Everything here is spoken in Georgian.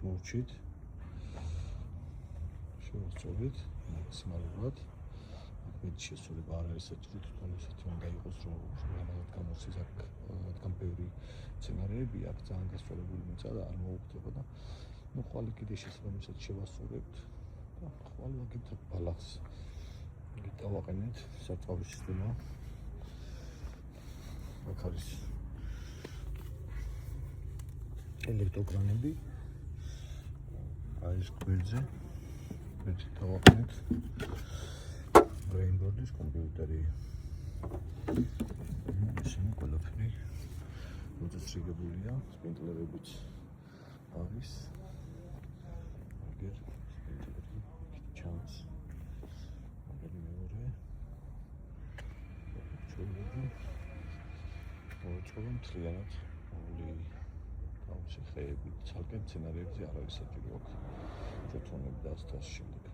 მოვჩით. შევასწავლეთ მაქსიმალურად. მეტი შესწავლება არ არის საჭირო, თვითონ ისეთი უნდა იყოს, რომ რამოდენად გამოსცეს აქ რადგან ბევრი სცენარები აქ ძალიან გასწავლებული მიწა და არ მოუხდება და ხვალ კიდე შესაბამისად შევასწორებთ და ხვალ ვაკეთებ ბალანსს. დავაყენეთ სარწყავი სისტემა. აქ არის ელექტროგრანები. არის გვერდზე. გვერდზე დავაყენეთ brainboard-ის კომპიუტერი. ისინი ყველაფერი მოწესრიგებულია, სპინტლერებიც არის. აგერ სპინტლერი ჩანს. აგერ მეორე. ჩოლები. მოიწოვე მთლიანად ორი თავში ხეები. ცალკე სცენარებზე არ არის საჭირო აქვს. ჩათვალები და ასე შემდეგ.